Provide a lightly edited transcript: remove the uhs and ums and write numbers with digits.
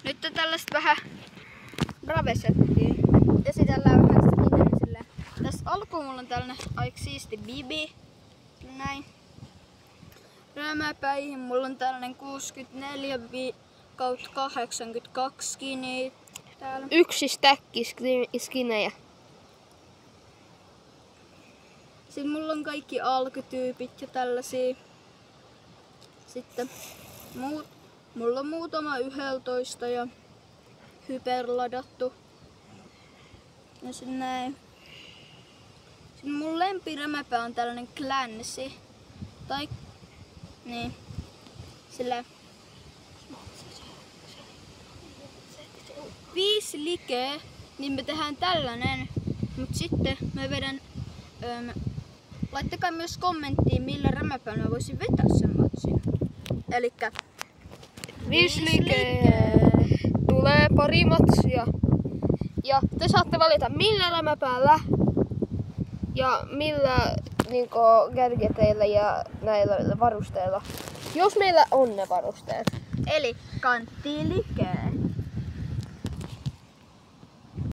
Nyt on tällaista vähän Brave-settiä. Esitellään vähän sitä silleen. Tässä alkuun mulla on tällainen aika siisti bibi. Näin. Rämäpäihin mulla on tällainen 64/82 skinny täällä. Yksi stäkki skinejä. Sitten mulla on kaikki alkutyypit ja tällaisia. Sitten mulla on muutama 11 ja hyperladattu. Ja sitten näin. Sitten mun lempirämäpää on tällainen Clancy. Tai niin. Sillä 5 likeä, niin me tehdään tällainen. Mut sitten mä vedän laittakaa myös kommenttiin, millä rämäpäällä mä voisin vetää sen matsin. Elikkä 5 likeä. Tulee pari matsia. Ja te saatte valita millä rämäpäällä ja millä niinku gadgeteilla ja näillä varusteilla. Jos meillä on ne varusteet. eli kanttilikee.